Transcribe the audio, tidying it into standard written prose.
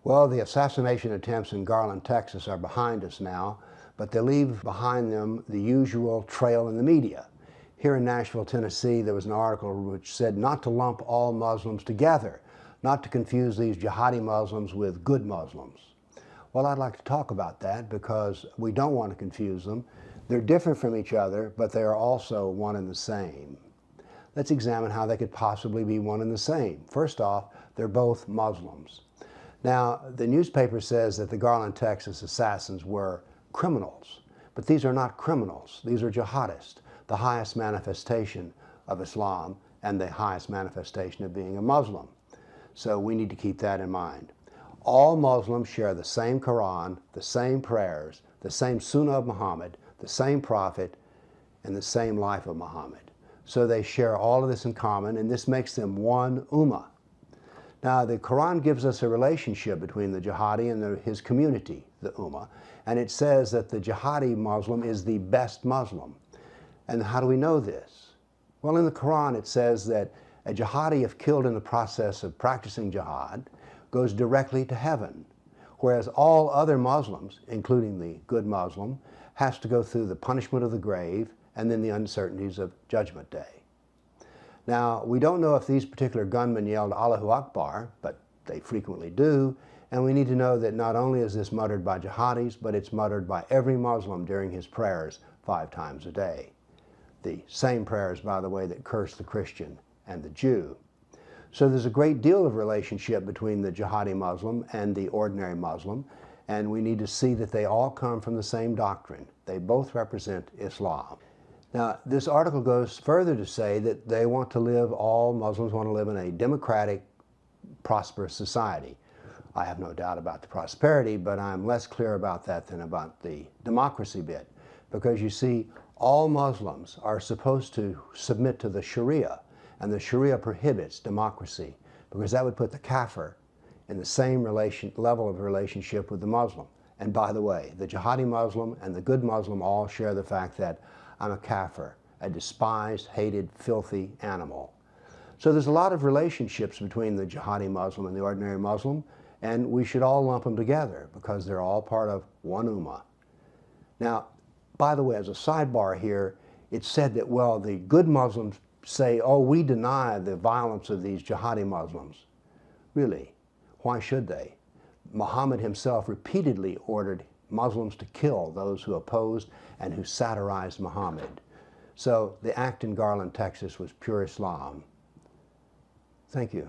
Well, the assassination attempts in Garland, Texas are behind us now, but they leave behind them the usual trail in the media. Here in Nashville, Tennessee, there was an article which said not to lump all Muslims together, not to confuse these jihadi Muslims with good Muslims. Well, I'd like to talk about that because we don't want to confuse them. They're different from each other, but they are also one and the same. Let's examine how they could possibly be one and the same. First off, they're both Muslims. Now, the newspaper says that the Garland, Texas assassins were criminals, but these are not criminals. These are jihadists, the highest manifestation of Islam and the highest manifestation of being a Muslim. So we need to keep that in mind. All Muslims share the same Quran, the same prayers, the same Sunnah of Muhammad, the same prophet, and the same life of Muhammad. So they share all of this in common, and this makes them one ummah. Now, the Quran gives us a relationship between the jihadi and his community, the ummah, and it says that the jihadi Muslim is the best Muslim. And how do we know this? Well, in the Quran it says that a jihadi, if killed in the process of practicing jihad, goes directly to heaven, whereas all other Muslims, including the good Muslim, has to go through the punishment of the grave and then the uncertainties of Judgment Day. Now, we don't know if these particular gunmen yelled Allahu Akbar, but they frequently do, and we need to know that not only is this muttered by jihadis, but it's muttered by every Muslim during his prayers 5 times a day. The same prayers, by the way, that curse the Christian and the Jew. So there's a great deal of relationship between the jihadi Muslim and the ordinary Muslim, and we need to see that they all come from the same doctrine. They both represent Islam. Now, this article goes further to say that they want to live, all Muslims want to live in a democratic, prosperous society. I have no doubt about the prosperity, but I'm less clear about that than about the democracy bit. Because you see, all Muslims are supposed to submit to the Sharia, and the Sharia prohibits democracy, because that would put the kafir in the same level of relationship with the Muslim. And by the way, the jihadi Muslim and the good Muslim all share the fact that I'm a kafir, a despised, hated, filthy animal. So there's a lot of relationships between the jihadi Muslim and the ordinary Muslim, and we should all lump them together because they're all part of one ummah. Now, by the way, as a sidebar here, it's said that, well, the good Muslims say, oh, we deny the violence of these jihadi Muslims. Really? Why should they? Muhammad himself repeatedly ordered Muslims to kill those who opposed and who satirized Muhammad. So the act in Garland, Texas was pure Islam. Thank you.